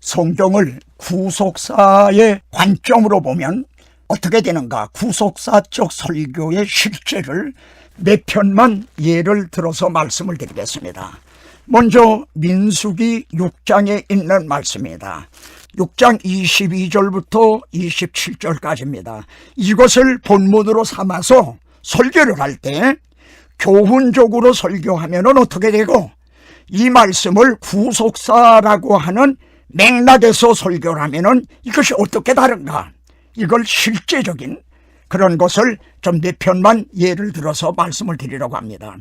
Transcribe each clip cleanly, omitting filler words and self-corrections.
성경을 구속사의 관점으로 보면 어떻게 되는가? 구속사적 설교의 실제를 몇 편만 예를 들어서 말씀을 드리겠습니다. 먼저 민수기 6장에 있는 말씀입니다. 6장 22절부터 27절까지입니다. 이것을 본문으로 삼아서 설교를 할 때 교훈적으로 설교하면 어떻게 되고, 이 말씀을 구속사라고 하는 맥락에서 설교를 하면 이것이 어떻게 다른가, 이걸 실제적인 그런 것을 좀 몇 편만 예를 들어서 말씀을 드리려고 합니다.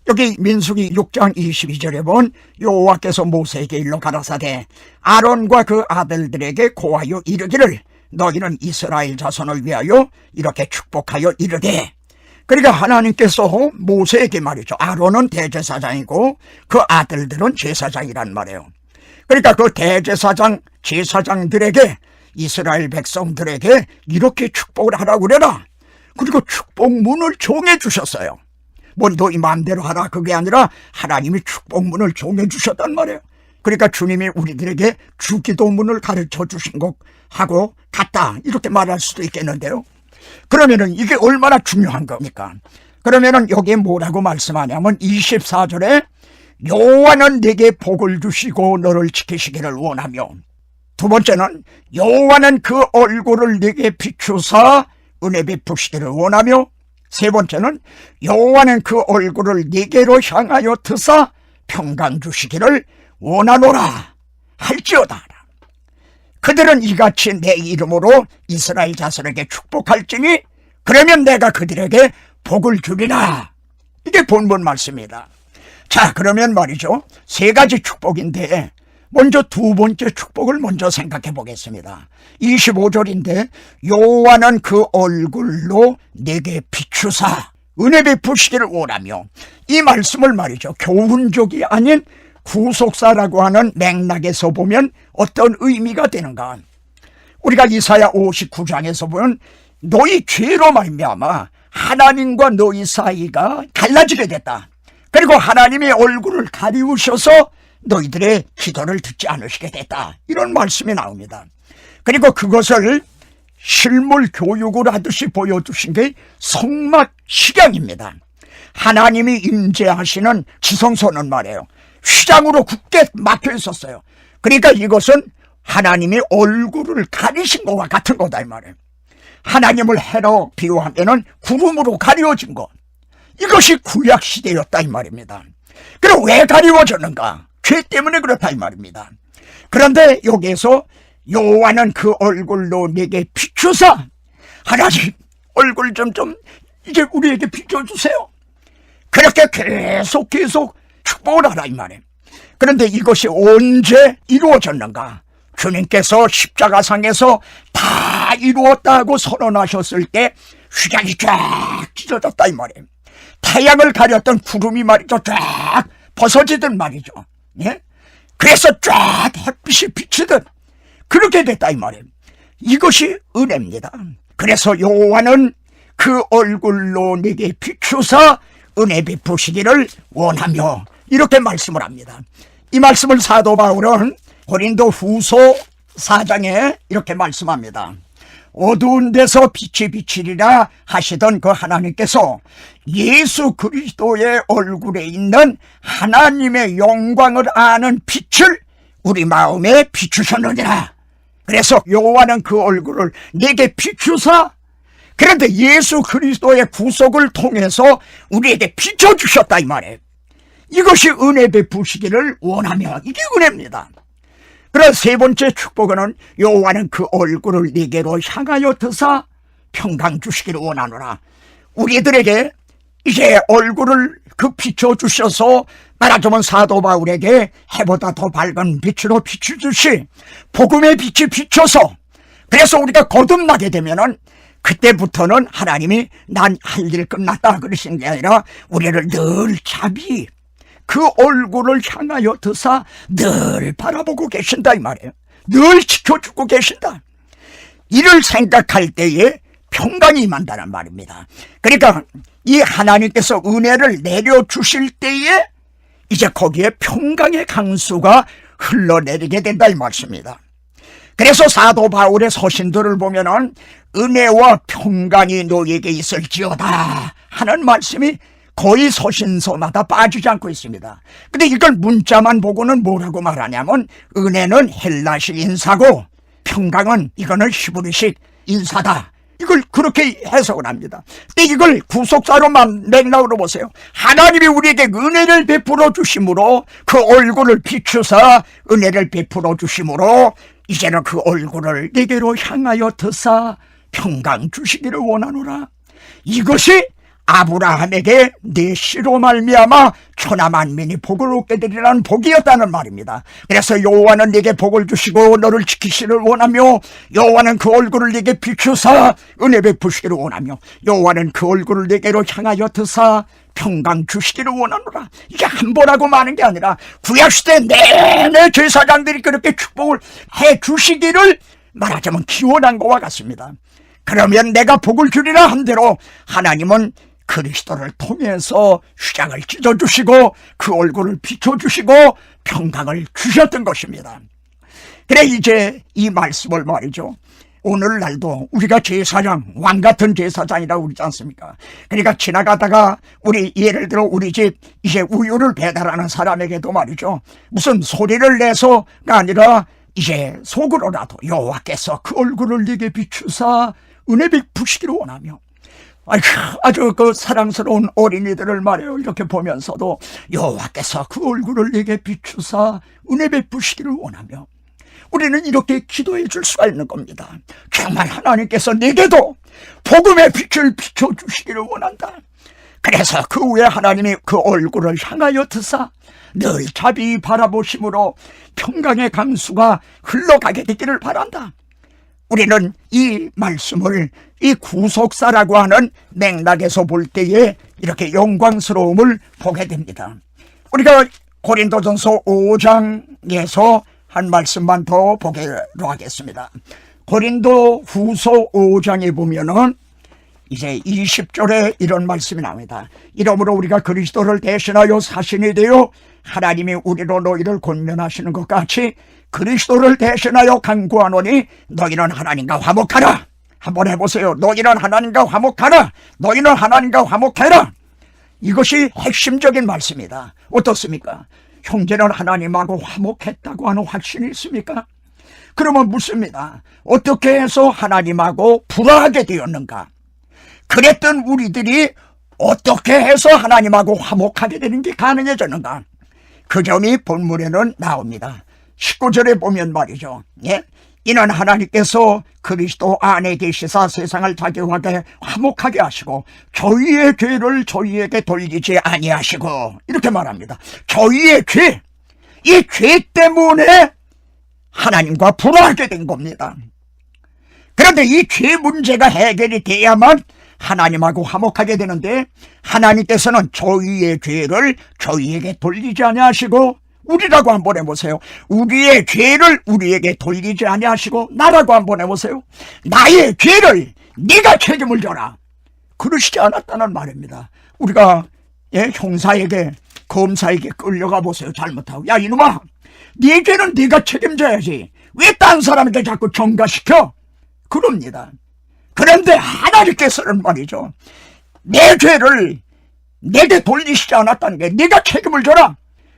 여기 민수기 6장 22절에 보면 여호와께서 모세에게 일러 가라사대 아론과 그 아들들에게 고하여 이르기를 너희는 이스라엘 자손을 위하여 이렇게 축복하여 이르되, 그러니까 하나님께서 모세에게 말이죠. 아론은 대제사장이고 그 아들들은 제사장이란 말이에요. 그러니까 그 대제사장, 제사장들에게, 이스라엘 백성들에게 이렇게 축복을 하라고 그래라. 그리고 축복문을 정해주셨어요. 뭐 너희 마음대로 하라, 그게 아니라 하나님이 축복문을 정해주셨단 말이에요. 그러니까 주님이 우리들에게 주기도문을 가르쳐 주신 것하고 같다, 이렇게 말할 수도 있겠는데요. 그러면은 이게 얼마나 중요한 겁니까? 그러면은 여기에 뭐라고 말씀하냐면 24절에 여호와는 내게 복을 주시고 너를 지키시기를 원하며, 두 번째는 여호와는 그 얼굴을 내게 비추사 은혜 베푸시기를 원하며, 세 번째는 여호와는 그 얼굴을 네게로 향하여 드사 평강 주시기를 원하노라 할지어다. 그들은 이같이 내 이름으로 이스라엘 자손에게 축복할지니 그러면 내가 그들에게 복을 주리라. 이게 본문 말씀입니다. 자, 그러면 말이죠, 세 가지 축복인데 먼저 두 번째 축복을 먼저 생각해 보겠습니다. 25절인데 여호와는 그 얼굴로 내게 비추사 은혜 베푸시기를 원하며, 이 말씀을 말이죠, 교훈적이 아닌 구속사라고 하는 맥락에서 보면 어떤 의미가 되는가? 우리가 이사야 59장에서 보면 너희 죄로 말미암아 하나님과 너희 사이가 갈라지게 됐다. 그리고 하나님의 얼굴을 가리우셔서 너희들의 기도를 듣지 않으시게 됐다, 이런 말씀이 나옵니다. 그리고 그것을 실물 교육을 하듯이 보여주신 게 성막 식양입니다. 하나님이 임재하시는 지성소는 말이에요, 휘장으로 굳게 막혀 있었어요. 그러니까 이것은 하나님이 얼굴을 가리신 것과 같은 거다, 이 말이에요. 하나님을 해로 비유하면은 구름으로 가리워진 것, 이것이 구약 시대였다, 이 말입니다. 그럼 왜 가리워졌는가? 죄 때문에 그렇다, 이 말입니다. 그런데 여기에서 여호와는 그 얼굴로 내게 비추사, 하나님 얼굴 좀 이제 우리에게 비춰주세요. 그렇게 계속 축복을 하라, 이 말이에요. 그런데 이것이 언제 이루어졌는가? 주님께서 십자가상에서 다 이루었다고 선언하셨을 때 휘장이 쫙 찢어졌다, 이 말이에요. 태양을 가렸던 구름이 말이죠, 쫙 벗어지듯 말이죠. 예? 그래서 쫙 햇빛이 비치듯 그렇게 됐다, 이 말이에요. 이것이 은혜입니다. 그래서 여호와는 그 얼굴로 내게 비추사 은혜 베푸시기를 원하며, 이렇게 말씀을 합니다. 이 말씀을 사도 바울은 고린도 후서 4장에 이렇게 말씀합니다. 어두운 데서 빛이 비치리라 하시던 그 하나님께서 예수 그리스도의 얼굴에 있는 하나님의 영광을 아는 빛을 우리 마음에 비추셨느니라. 그래서 여호와는 그 얼굴을 내게 비추사, 그런데 예수 그리스도의 구속을 통해서 우리에게 비춰주셨다, 이 말이에요. 이것이 은혜 베푸시기를 원하며, 이게 은혜입니다. 그래서 세 번째 축복은 여호와는 그 얼굴을 네게로 향하여 드사 평강 주시기를 원하노라. 우리들에게 이제 얼굴을 비춰주셔서 말하자면 사도 바울에게 해보다 더 밝은 빛으로 비추듯이 복음의 빛이 비춰서, 그래서 우리가 거듭나게 되면은 그때부터는 하나님이 난 할 일 끝났다 그러신 게 아니라 우리를 늘 자비 그 얼굴을 향하여 드사 늘 바라보고 계신다, 이 말이에요. 늘 지켜주고 계신다. 이를 생각할 때에 평강이 임한다는 말입니다. 그러니까 이 하나님께서 은혜를 내려주실 때에 이제 거기에 평강의 강수가 흘러내리게 된다 이 말씀입니다. 그래서 사도 바울의 서신들을 보면은 은혜와 평강이 너희에게 있을지어다 하는 말씀이 거의 서신서마다 빠지지 않고 있습니다. 근데 이걸 문자만 보고는 뭐라고 말하냐면 은혜는 헬라식 인사고 평강은 이거는 히브리식 인사다. 이걸 그렇게 해석을 합니다. 근데 이걸 구속사로만 맥락으로 보세요. 하나님이 우리에게 은혜를 베풀어 주심으로 그 얼굴을 비추사 은혜를 베풀어 주심으로 이제는 그 얼굴을 내게로 향하여 드사 평강 주시기를 원하노라. 이것이 아브라함에게 내 씨로 말미암아 천하 만민이 복을 얻게 되리라는 복이었다는 말입니다. 그래서 여호와는 네게 복을 주시고 너를 지키시기를 원하며 여호와는 그 얼굴을 네게 비추사 은혜 베푸시기를 원하며 여호와는 그 얼굴을 네게로 향하여 드사 평강 주시기를 원하노라. 이게 한 번 하고 마는 게 아니라 구약시대 내내 제사장들이 그렇게 축복을 해 주시기를 말하자면 기원한 것과 같습니다. 그러면 내가 복을 주리라 한 대로 하나님은 그리스도를 통해서 휘장을 찢어주시고 그 얼굴을 비춰주시고 평강을 주셨던 것입니다. 그래 이제 이 말씀을 말이죠. 오늘날도 우리가 제사장, 왕같은 제사장이라고 그러지 않습니까? 그러니까 지나가다가 우리 예를 들어 우리 집 이제 우유를 배달하는 사람에게도 말이죠. 무슨 소리를 내서가 아니라 이제 속으로라도 여호와께서 그 얼굴을 네게 비추사 은혜 베푸시기를 원하며 아주 그 사랑스러운 어린이들을 말해요. 이렇게 보면서도 여호와께서 그 얼굴을 네게 비추사 은혜 베푸시기를 원하며 우리는 이렇게 기도해 줄 수가 있는 겁니다. 정말 하나님께서 내게도 복음의 빛을 비춰주시기를 원한다. 그래서 그 후에 하나님이 그 얼굴을 향하여 드사 늘 자비 바라보심으로 평강의 강수가 흘러가게 되기를 바란다. 우리는 이 말씀을 이 구속사라고 하는 맥락에서 볼 때에 이렇게 영광스러움을 보게 됩니다. 우리가 고린도전서 5장에서 한 말씀만 더 보기로 하겠습니다. 고린도 후서 5장에 보면은 이제 20절에 이런 말씀이 나옵니다. 이러므로 우리가 그리스도를 대신하여 사신이 되어 하나님이 우리로 너희를 권면하시는 것 같이 그리스도를 대신하여 간구하노니 너희는 하나님과 화목하라. 한번 해보세요. 너희는 하나님과 화목하라. 너희는 하나님과 화목해라. 이것이 핵심적인 말씀이다. 어떻습니까? 형제는 하나님하고 화목했다고 하는 확신이 있습니까? 그러면 묻습니다. 어떻게 해서 하나님하고 불화하게 되었는가? 그랬던 우리들이 어떻게 해서 하나님하고 화목하게 되는 게 가능해졌는가? 그 점이 본문에는 나옵니다. 19절에 보면 말이죠. 예? 이는 하나님께서 그리스도 안에 계시사 세상을 자기와게 화목하게 하시고 저희의 죄를 저희에게 돌리지 아니하시고 이렇게 말합니다. 저희의 죄, 이 죄 때문에 하나님과 불화하게 된 겁니다. 그런데 이 죄 문제가 해결이 돼야만 하나님하고 화목하게 되는데 하나님께서는 저희의 죄를 저희에게 돌리지 아니하시고 우리라고 한번 해보세요. 우리의 죄를 우리에게 돌리지 아니하시고 나라고 한번 해보세요. 나의 죄를 네가 책임을 져라. 그러시지 않았다는 말입니다. 우리가 형사에게 검사에게 끌려가 보세요. 잘못하고 야 이놈아 네 죄는 네가 책임져야지. 왜 딴 사람에게 자꾸 전가시켜? 그럽니다. 그런데 하나님께서는 말이죠. 내 죄를 내게 돌리시지 않았다는 게 네가 책임을 져라.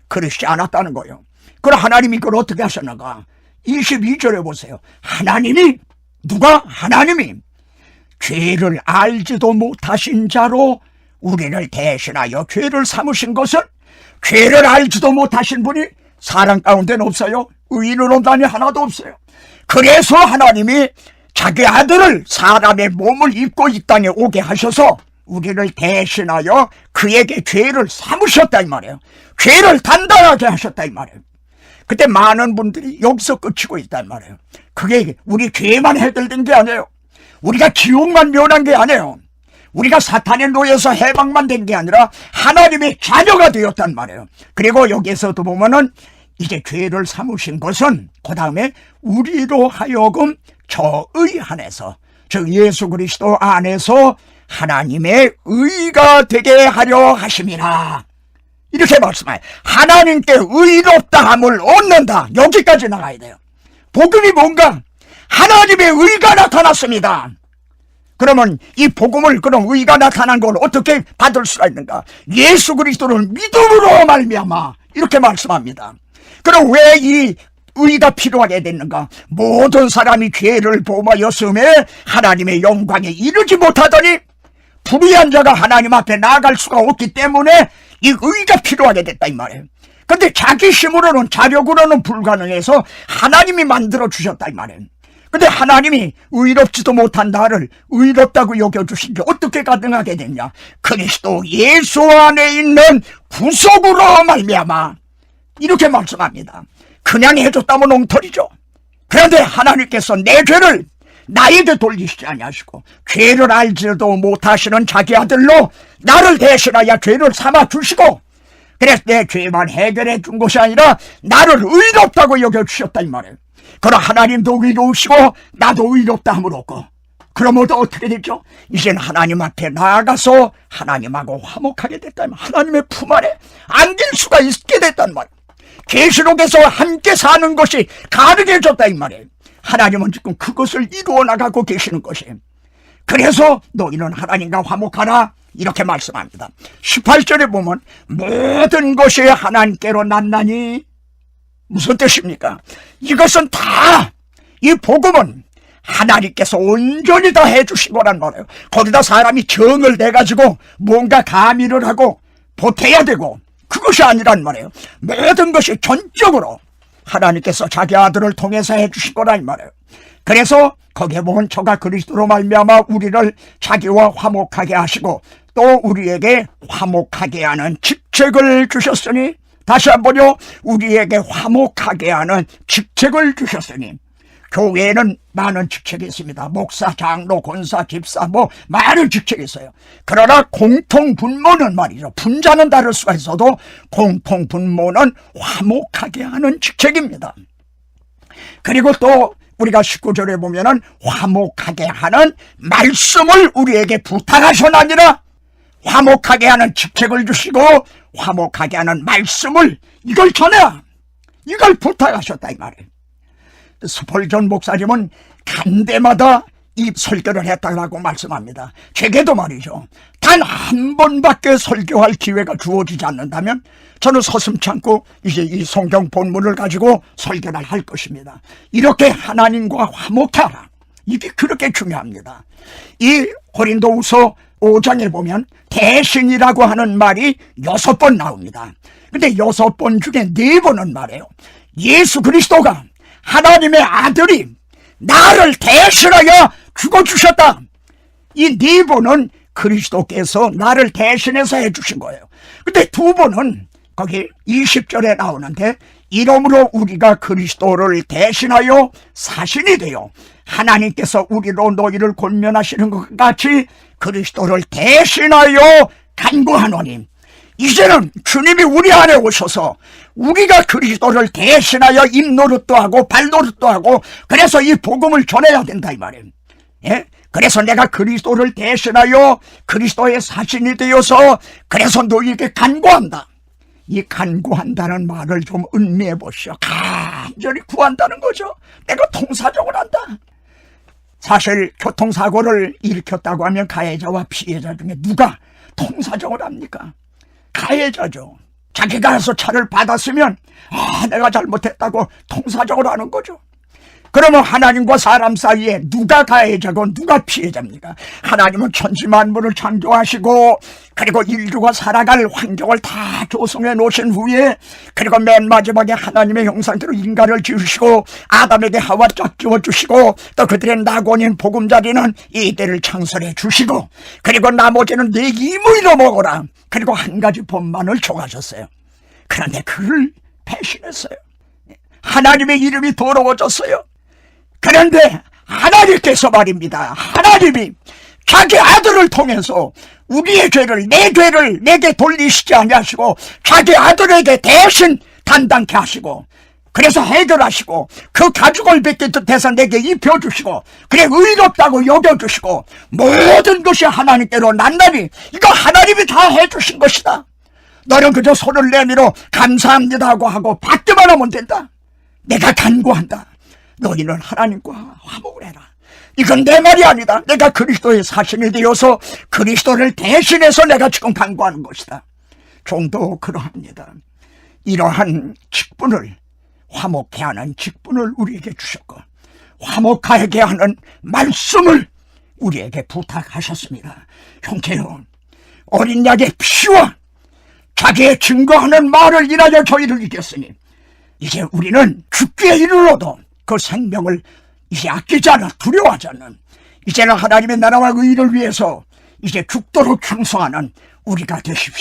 그러시지 않았다는 거예요. 그럼 하나님이 그걸 어떻게 하셨는가? 22절에 보세요. 하나님이 누가? 하나님이 죄를 알지도 못하신 자로 우리를 대신하여 죄를 삼으신 것은 죄를 알지도 못하신 분이 사람 가운데는 없어요. 의인으로 다니 하나도 없어요. 그래서 하나님이 자기 아들을 사람의 몸을 입고 이 땅에 오게 하셔서 우리를 대신하여 그에게 죄를 삼으셨다 이 말이에요. 죄를 단단하게 하셨다 이 말이에요. 그때 많은 분들이 여기서 끝이고 있단 말이에요. 그게 우리 죄만 해결된 게 아니에요. 우리가 지옥만 면한 게 아니에요. 우리가 사탄의 노예에서 해방만 된 게 아니라 하나님의 자녀가 되었단 말이에요. 그리고 여기에서도 보면은 이제 죄를 삼으신 것은 그 다음에 우리로 하여금 저의 안에서 즉 예수 그리스도 안에서 하나님의 의가 되게 하려 하심이라. 이렇게 말씀해요. 하나님께 의롭다함을 얻는다. 여기까지 나가야 돼요. 복음이 뭔가? 하나님의 의가 나타났습니다. 그러면 이 복음을, 그럼 의가 나타난 걸 어떻게 받을 수가 있는가? 예수 그리스도를 믿음으로 말미암아, 이렇게 말씀합니다. 그럼 왜 이 의가 필요하게 됐는가? 모든 사람이 죄를 범하였음에 하나님의 영광에 이르지 못하더니 불의한 자가 하나님 앞에 나아갈 수가 없기 때문에 이 의가 필요하게 됐다 이 말이에요. 근데 자기 힘으로는, 자력으로는 불가능해서 하나님이 만들어 주셨다 이 말이에요. 근데 하나님이 의롭지도 못한 나를 의롭다고 여겨주신 게 어떻게 가능하게 됐냐? 그리스도 예수 안에 있는 구속으로 말미암아, 이렇게 말씀합니다. 그냥 해줬다면 엉터리죠. 그런데 하나님께서 내 죄를 나에게 돌리시지 아니하시고 죄를 알지도 못하시는 자기 아들로 나를 대신하여 죄를 삼아 주시고, 그래서 내 죄만 해결해 준 것이 아니라 나를 의롭다고 여겨주셨다 이 말이에요. 그럼 하나님도 의로우시고 나도 의롭다 함을 얻고, 그러면 어떻게 되죠? 이제는 하나님 앞에 나아가서 하나님하고 화목하게 됐다. 하나님의 품 안에 안길 수가 있게 됐단 말이에요. 계시록에서 함께 사는 것이 가능해졌다 이 말이에요. 하나님은 지금 그것을 이루어 나가고 계시는 것이에요. 그래서 너희는 하나님과 화목하라, 이렇게 말씀합니다. 18절에 보면 모든 것이 하나님께로 났나니, 무슨 뜻입니까? 이것은 다, 이 복음은 하나님께서 온전히 다 해주신 거란 말이에요. 거기다 사람이 정을 내가지고 뭔가 가미를 하고 보태야 되고, 그것이 아니란 말이에요. 모든 것이 전적으로 하나님께서 자기 아들을 통해서 해주신 거란 말이에요. 그래서 거기에 보면 저가 그리스도로 말미암아 우리를 자기와 화목하게 하시고 또 우리에게 화목하게 하는 직책을 주셨으니, 다시 한번요, 우리에게 화목하게 하는 직책을 주셨으니, 교회에는 많은 직책이 있습니다. 목사, 장로, 권사, 집사, 많은 직책이 있어요. 그러나 공통분모는 말이죠. 분자는 다를 수가 있어도 공통분모는 화목하게 하는 직책입니다. 그리고 또 우리가 19절에 보면은 화목하게 하는 말씀을 우리에게 부탁하셨나니라, 화목하게 하는 직책을 주시고 화목하게 하는 말씀을, 이걸 전해라, 이걸 부탁하셨다 이 말이에요. 스펄전 목사님은 간대마다 이 설교를 했다고 말씀합니다. 제게도 말이죠, 단 한 번밖에 설교할 기회가 주어지지 않는다면 저는 서슴지 않고 이제 이 성경 본문을 가지고 설교를 할 것입니다. 이렇게 하나님과 화목하라, 이게 그렇게 중요합니다. 이 고린도후서 5장에 보면 대신이라고 하는 말이 6번 나옵니다. 근데 6번 중에 4번은 말이에요, 예수 그리스도가, 하나님의 아들이 나를 대신하여 죽어주셨다. 이 4번은 그리스도께서 나를 대신해서 해주신 거예요. 근데 2번은 거기 20절에 나오는데, 이러므로 우리가 그리스도를 대신하여 사신이 되어 하나님께서 우리로 너희를 권면하시는 것 같이 그리스도를 대신하여 간구하노니, 이제는 주님이 우리 안에 오셔서 우리가 그리스도를 대신하여 입노릇도 하고 발노릇도 하고, 그래서 이 복음을 전해야 된다 이 말이에요. 예? 그래서 내가 그리스도를 대신하여 그리스도의 사신이 되어서 그래서 너희에게 간구한다. 이 간구한다는 말을 좀 음미해 보시오. 간절히 구한다는 거죠. 내가 통사적으로 한다. 사실 교통사고를 일으켰다고 하면 가해자와 피해자 중에 누가 통사적으로 합니까? 가해자죠. 자기가 가서 차를 받았으면 내가 잘못했다고 통사적으로 하는 거죠. 그러면 하나님과 사람 사이에 누가 가해자고 누가 피해자입니까? 하나님은 천지만물을 창조하시고 그리고 인류가 살아갈 환경을 다 조성해 놓으신 후에, 그리고 맨 마지막에 하나님의 형상대로 인간을 지으시고 아담에게 하와 짝 지어주시고 또 그들의 낙원인 보금자리는 이들을 창설해 주시고, 그리고 나머지는 네 이무이로 먹어라, 그리고 한 가지 법만을 정하셨어요. 그런데 그를 배신했어요. 하나님의 이름이 더러워졌어요. 그런데 하나님께서 말입니다, 하나님이 자기 아들을 통해서 우리의 죄를, 내 죄를 내게 돌리시지 아니하시고 자기 아들에게 대신担당케 하시고, 그래서 해결하시고 그 가죽을 뺏긴 듯해서 내게 입혀주시고, 그래 의롭다고 여겨주시고, 모든 것이 하나님께로 난다니, 이거 하나님이 다 해주신 것이다. 너는 그저 손을 내밀어 감사합니다 하고 받기만 하면 된다. 내가 간구한다. 너희는 하나님과 화목을 해라. 이건 내 말이 아니다. 내가 그리스도의 사신이 되어서 그리스도를 대신해서 내가 지금 간구하는 것이다. 종도 그러합니다. 이러한 직분을, 화목케 하는 직분을 우리에게 주셨고 화목하게 하는 말씀을 우리에게 부탁하셨습니다. 형제여, 어린 양의 피와 자기의 증거하는 말을 인하여 저희를 이겼으니 이제 우리는 죽기에 이르러도 그 생명을 이제 아끼지 않아 두려워하지 않는, 이제는 하나님의 나라와 의를 위해서 이제 죽도록 충성하는 우리가 되십시오.